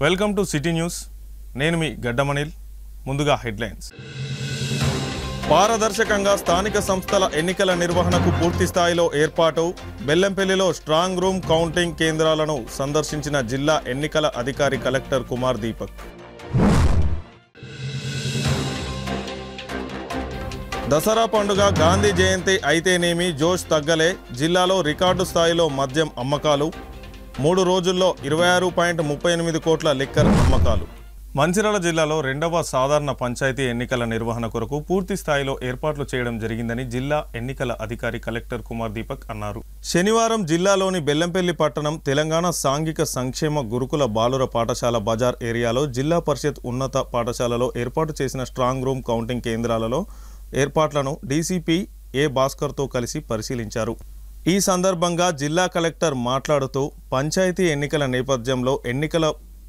Welcome to city news. నేను మీ గడ్డమనిల్. ముందుగా headlines. పారదర్శకంగా స్థానిక సంస్థల ఎన్నికల నిర్వహణకు పూర్తి స్థాయిలో ఏర్పాటు. బెల్లంపల్లిలో స్ట్రాంగ్ రూమ్ కౌంటింగ్ కేంద్రాలను సందర్శించిన జిల్లా ఎన్నికల అధికారి కలెక్టర్ కుమార్ దీపక్. దసరా పండుగ, గాంధీ జయంతి అయితేనేమి జోష్ తగ్గలే. జిల్లాలో రికార్డు స్థాయిలో మద్యం అమ్మకాలు. 3 రోజుల్లో 26.38 కోట్ల లిక్కర్ అమ్మకాలు. మంచిర్యాల జిల్లాలో 2వ సాధారణ పంచాయతీ ఎన్నికల నిర్వహణ కొరకు పూర్తి స్థాయిలో ఏర్పాట్లు చేయడం జరిగిందని జిల్లా ఎన్నికల అధికారి కలెక్టర్ కుమార్ దీపక్ అన్నారు. శనివారం జిల్లాలోని బెల్లంపల్లి పట్టణం తెలంగాణ సాంఘిక సంక్షేమ గురుకుల బాలుర పాఠశాల బజార్ ఏరియాలో జిల్లా పరిషత్ ఉన్నత పాఠశాలలో ఏర్పాటు చేసిన స్ట్రాంగ్ రూమ్ కౌంటింగ్ కేంద్రాలలో ఏర్పాట్లను డీసీపీ ఏ భాస్కర్తో కలిసి పరిశీలించారు. ఈ సందర్భంగా జిల్లా కలెక్టర్ మాట్లాడుతూ పంచాయతీ ఎన్నికల నేపథ్యంలో ఎన్నికల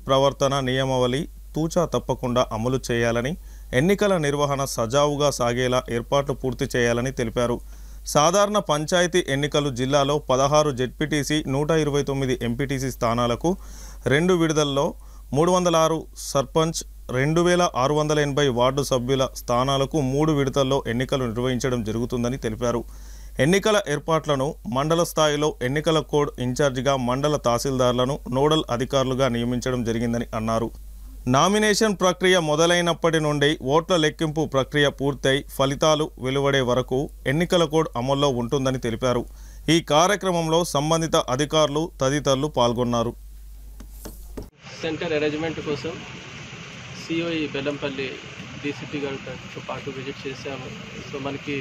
ప్రవర్తన నియమావళి తూచా తప్పకుండా అమలు చేయాలని, ఎన్నికల నిర్వహణ సజావుగా సాగేలా ఏర్పాట్లు పూర్తి చేయాలని తెలిపారు. సాధారణ పంచాయతీ ఎన్నికలు జిల్లాలో 16 జెడ్పీటీసీ, 129 ఎంపీటీసీ స్థానాలకు 2 విడతల్లో, 306 సర్పంచ్, 2680 వార్డు సభ్యుల స్థానాలకు 3 విడతల్లో ఎన్నికలు నిర్వహించడం జరుగుతుందని తెలిపారు. ఎన్నికల ఏర్పాట్లను మండల స్థాయిలో ఎన్నికల కోడ్ ఇన్ఛార్జిగా మండల తహసీల్దార్లను నోడల్ అధికారులుగా నియమించడం జరిగిందని అన్నారు. నామినేషన్ ప్రక్రియ మొదలైనప్పటి నుండి ఓట్ల లెక్కింపు ప్రక్రియ పూర్తయి ఫలితాలు వెలువడే వరకు ఎన్నికల కోడ్ అమల్లో ఉంటుందని తెలిపారు. ఈ కార్యక్రమంలో సంబంధిత అధికారులు తదితరులు పాల్గొన్నారు. సెంటర్ అరేంజ్మెంట్ కోసం సిఓఈ బెల్లంపల్లి డీసీపీ గారితో పాటు విజిట్ చేశాము. సో మనకి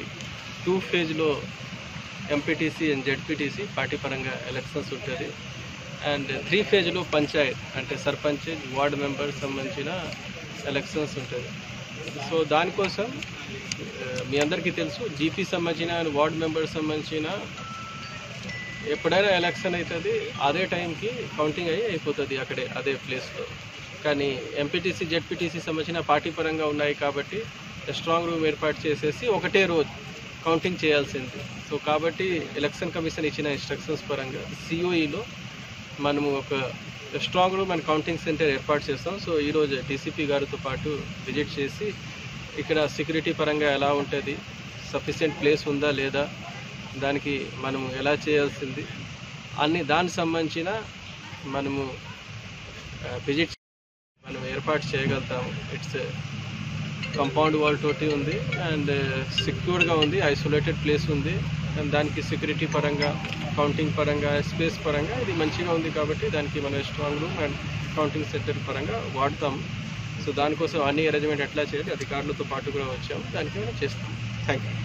2 ఫేజ్లో ఎంపీటీసీ అండ్ జెడ్పీటీసీ పార్టీ పరంగా ఎలక్షన్స్ ఉంటుంది. అండ్ 3 ఫేజ్లో పంచాయత్ అంటే సర్పంచ్, వార్డు మెంబర్ సంబంధించిన ఎలక్షన్స్ ఉంటుంది. సో దానికోసం మీ అందరికీ తెలుసు, జీపీ సంబంధించిన వార్డు మెంబర్ సంబంధించిన ఎప్పుడైనా ఎలక్షన్ అవుతుంది, అదే టైంకి కౌంటింగ్ అయిపోతుంది అక్కడే అదే ప్లేస్లో. కానీ ఎంపీటీసీ జెడ్పీటీసీ సంబంధించిన పార్టీ పరంగా ఉన్నాయి కాబట్టి స్ట్రాంగ్ రూమ్ ఏర్పాటు చేసేసి ఒకటే రోజు కౌంటింగ్ చేయాల్సింది. సో కాబట్టి ఎలక్షన్ కమిషన్ ఇచ్చిన ఇన్స్ట్రక్షన్స్ పరంగా సిఓఈలో మనము ఒక strong room and counting centre ఏర్పాటు చేస్తాం. సో ఈరోజు డీసీపీ గారితో పాటు విజిట్ చేసి ఇక్కడ సెక్యూరిటీ పరంగా ఎలా ఉంటుంది, సఫిషియెంట్ ప్లేస్ ఉందా లేదా, దానికి మనము ఎలా చేయాల్సింది అన్ని దానికి సంబంధించిన మనము విజిట్ మనం ఏర్పాటు చేయగలుగుతాము. ఇట్స్ కంపౌండ్ వాల్ తోటి ఉంది అండ్ సెక్యూర్గా ఉంది, ఐసోలేటెడ్ ప్లేస్ ఉంది. అండ్ దానికి సెక్యూరిటీ పరంగా, కౌంటింగ్ పరంగా, స్పేస్ పరంగా ఇది మంచిగా ఉంది కాబట్టి దానికి మనం strong room and counting centre పరంగా వాడతాం. సో దానికోసం అన్ని అరేంజ్మెంట్ ఎట్లా చేయాలి అధికారులతో పాటు కూడా వచ్చాము, దానికి మనం చేస్తాం. Thank you.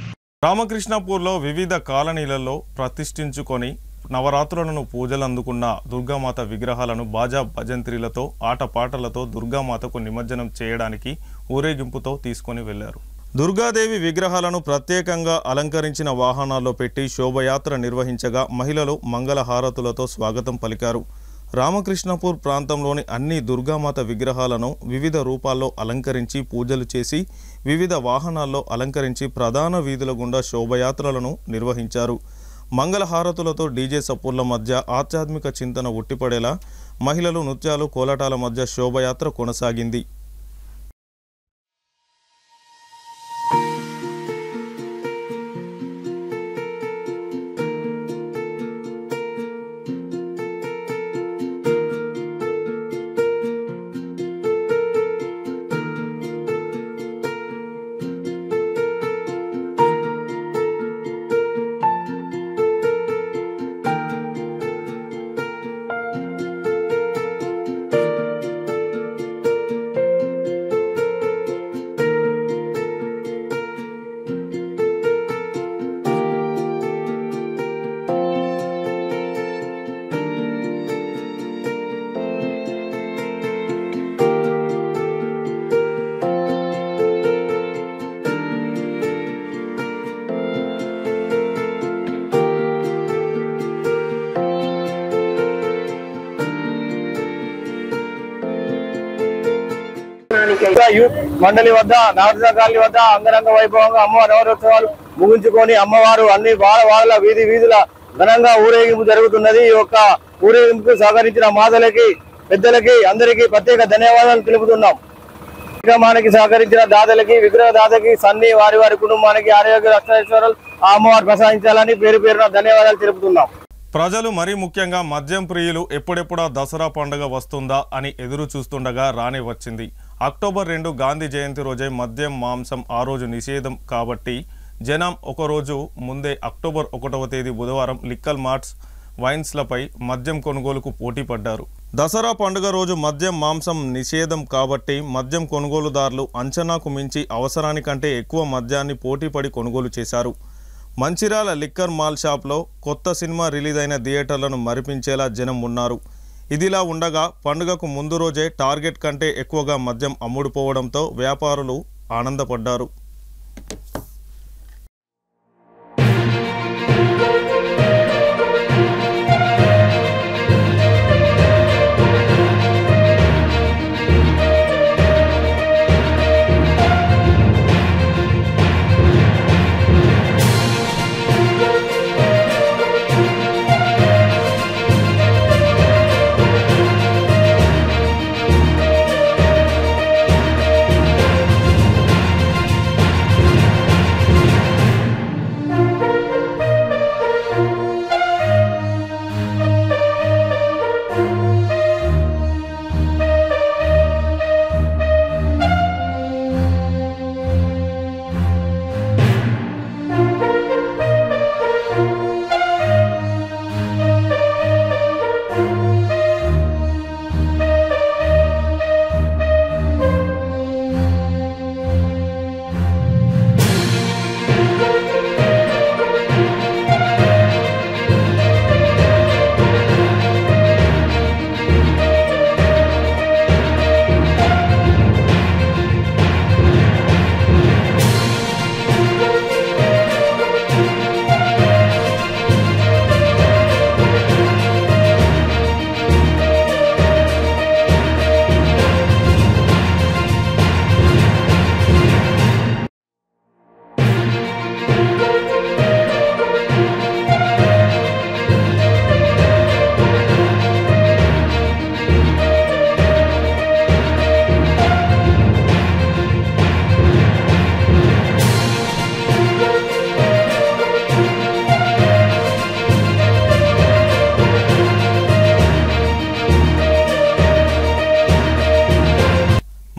రామకృష్ణపూర్లో వివిధ కాలనీలలో ప్రతిష్ఠించుకొని నవరాత్రులను పూజలు అందుకున్న దుర్గామాత విగ్రహాలను బాజా భజంత్రీలతో ఆటపాటలతో దుర్గామాతకు నిమజ్జనం చేయడానికి ఊరేగింపుతో తీసుకొని వెళ్లారు. దుర్గాదేవి విగ్రహాలను ప్రత్యేకంగా అలంకరించిన వాహనాల్లో పెట్టి శోభయాత్ర నిర్వహించగా మహిళలు మంగళహారతులతో స్వాగతం పలికారు. రామకృష్ణపూర్ ప్రాంతంలోని అన్ని దుర్గామాత విగ్రహాలను వివిధ రూపాల్లో అలంకరించి పూజలు చేసి వివిధ వాహనాల్లో అలంకరించి ప్రధాన వీధుల గుండా శోభయాత్రలను నిర్వహించారు. మంగళహారతులతో డీజే సప్పుళ్ల మధ్య ఆధ్యాత్మిక చింతన ఉట్టిపడేలా మహిళలు నృత్యాలు, కోలాటాల మధ్య శోభయాత్ర కొనసాగింది. యూత్ మండలి వద్ద నాగార్జున కాలనీ వద్ద అంగరంగ వైభవంగా అమ్మవారి నవరోత్సవాలు ముగించుకొని అమ్మవారు అన్ని వాడల వీధుల ఘనంగా ఊరేగింపు జరుగుతున్నది. ఈ యొక్క ఊరేగింపుకు సహకరించిన మాతలకి పెద్దలకి అందరికీ ప్రత్యేక ధన్యవాదాలు తెలుపుతున్నాం. కార్యక్రమానికి సహకరించిన దాతలకి, విగ్రహ దాతకి, సన్ని వారి కుటుంబానికి ఆరోగ్య రక్షణేశ్వరాలు ఆ అమ్మవారు ప్రసాదించాలని పేరు పేరున ధన్యవాదాలు తెలుపుతున్నాం. ప్రజలు మరీ ముఖ్యంగా మద్యం ప్రియులు ఎప్పుడెప్పుడా దసరా పండుగ వస్తుందా అని ఎదురు చూస్తుండగా రానే వచ్చింది. అక్టోబర్ 2 గాంధీ జయంతి రోజే మద్యం మాంసం ఆ రోజు నిషేధం కాబట్టి జనం ఒకరోజు ముందే అక్టోబర్ 1వ తేదీ బుధవారం లిక్కర్ మార్ట్స్ వైన్స్లపై మద్యం కొనుగోలుకు పోటీ పడ్డారు. దసరా పండుగ రోజు మద్యం మాంసం నిషేధం కాబట్టి మద్యం కొనుగోలుదారులు అంచనాకు మించి అవసరానికంటే ఎక్కువ మద్యాన్ని పోటీపడి కొనుగోలు చేశారు. మంచిర్యాల లిక్కర్ మాల్ షాప్లో కొత్త సినిమా రిలీజ్ అయిన థియేటర్లను మరిపించేలా జనం ఉన్నారు. ఇదిలా ఉండగా పండుగకు ముందు రోజే టార్గెట్ కంటే ఎక్కువగా మద్యం అమ్ముడుపోవడంతో వ్యాపారులు ఆనందపడ్డారు.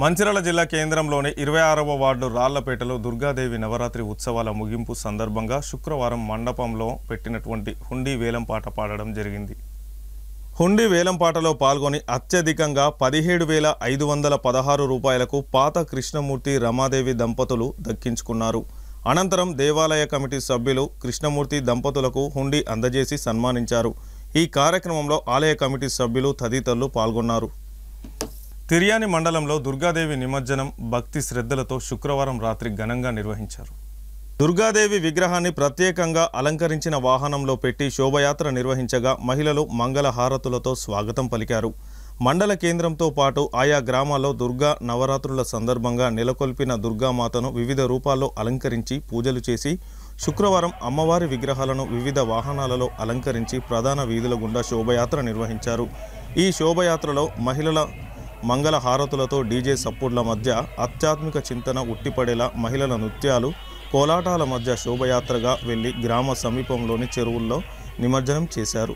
మంచిర్యాల జిల్లా కేంద్రంలోని 26వ వార్డు రాళ్లపేటలో దుర్గాదేవి నవరాత్రి ఉత్సవాల ముగింపు సందర్భంగా శుక్రవారం మండపంలో పెట్టినటువంటి హుండీ వేలంపాట పాడడం జరిగింది. హుండీ వేలంపాటలో పాల్గొని అత్యధికంగా 17,516 రూపాయలకు పాత కృష్ణమూర్తి రమాదేవి దంపతులు దక్కించుకున్నారు. అనంతరం దేవాలయ కమిటీ సభ్యులు కృష్ణమూర్తి దంపతులకు హుండీ అందజేసి సన్మానించారు. ఈ కార్యక్రమంలో ఆలయ కమిటీ సభ్యులు తదితరులు పాల్గొన్నారు. తిర్యాని మండలంలో దుర్గాదేవి నిమజ్జనం భక్తి శ్రద్ధలతో శుక్రవారం రాత్రి ఘనంగా నిర్వహించారు. దుర్గాదేవి విగ్రహాన్ని ప్రత్యేకంగా అలంకరించిన వాహనంలో పెట్టి శోభయాత్ర నిర్వహించగా మహిళలు మంగళ హారతులతో స్వాగతం పలికారు. మండల కేంద్రంతో పాటు ఆయా గ్రామాల్లో దుర్గా నవరాత్రుల సందర్భంగా నెలకొల్పిన దుర్గామాతను వివిధ రూపాల్లో అలంకరించి పూజలు చేసి శుక్రవారం అమ్మవారి విగ్రహాలను వివిధ వాహనాలలో అలంకరించి ప్రధాన వీధుల గుండా శోభయాత్ర నిర్వహించారు. ఈ శోభయాత్రలో మహిళల మంగళ హారతులతో డీజే సప్పుడ్ల మధ్య ఆధ్యాత్మిక చింతన ఉట్టిపడేలా మహిళల నృత్యాలు కోలాటాల మధ్య శోభయాత్రగా వెళ్లి గ్రామ సమీపంలోని చెరువుల్లో నిమజ్జనం చేశారు.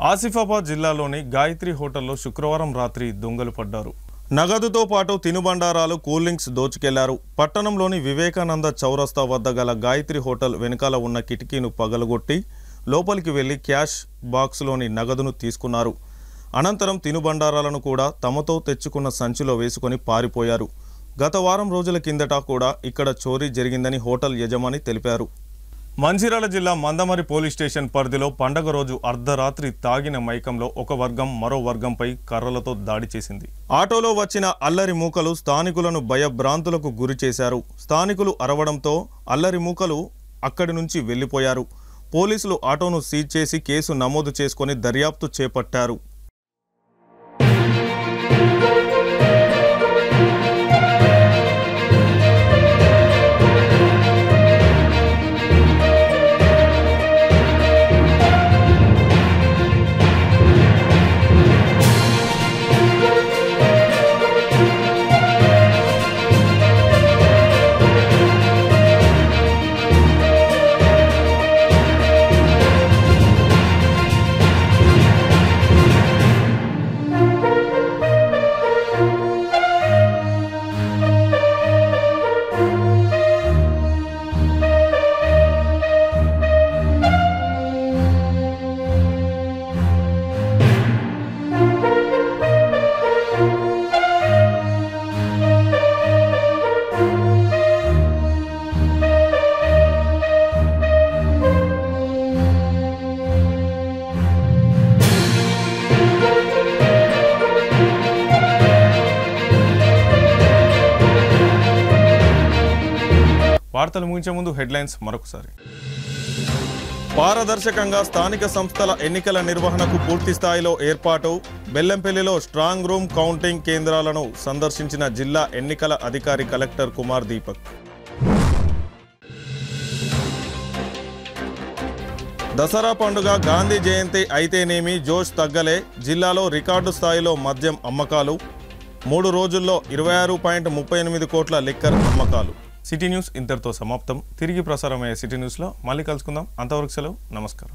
ఆసిఫాబాద్ జిల్లాలోని గాయత్రి హోటల్లో శుక్రవారం రాత్రి దొంగలు పడ్డారు. నగదుతో పాటు తినుబండారాలు, కూల్ డ్రింక్స్ దోచుకెళ్లారు. పట్టణంలోని వివేకానంద చౌరస్తా వద్ద గల గాయత్రి హోటల్ వెనుకాల ఉన్న కిటికీను పగలగొట్టి లోపలికి వెళ్లి క్యాష్ బాక్స్లోని నగదును తీసుకున్నారు. అనంతరం తినుబండారాలను కూడా తమతో తెచ్చుకున్న సంచిలో వేసుకొని పారిపోయారు. గత వారం రోజుల కిందట కూడా ఇక్కడ చోరీ జరిగిందని హోటల్ యజమాని తెలిపారు. మంచిర్యాల జిల్లా మందమరి పోలీస్ స్టేషన్ పరిధిలో పండగ రోజు అర్ధరాత్రి తాగిన మైకంలో ఒక వర్గం మరో వర్గంపై కర్రలతో దాడి చేసింది. ఆటోలో వచ్చిన అల్లరి మూకలు స్థానికులను భయభ్రాంతులకు గురి చేశారు. స్థానికులు అరవడంతో అల్లరి మూకలు అక్కడి నుంచి వెళ్లిపోయారు. పోలీసులు ఆటోను సీజ్ చేసి కేసు నమోదు చేసుకుని దర్యాప్తు చేపట్టారు. వార్తలు ముగించే ముందు హెడ్లైన్స్ మరొకసారి. పారదర్శకంగా స్థానిక సంస్థల ఎన్నికల నిర్వహణకు పూర్తి స్థాయిలో ఏర్పాటు. బెల్లంపల్లిలో స్ట్రాంగ్ రూమ్ కౌంటింగ్ కేంద్రాలను సందర్శించిన జిల్లా ఎన్నికల అధికారి కలెక్టర్ కుమార్ దీపక్. దసరా పండుగ, గాంధీ జయంతి అయితేనేమి జోష్ తగ్గలే. జిల్లాలో రికార్డు స్థాయిలో మద్యం అమ్మకాలు. 3 రోజుల్లో 26.38 కోట్ల లిక్కర్ అమ్మకాలు. సిటీ న్యూస్ ఇంతటితో సమాప్తం. తిరిగి ప్రసారమయ్యే సిటీ న్యూస్లో మళ్ళీ కలుసుకుందాం. అంతవరకు సెలవు. నమస్కారం.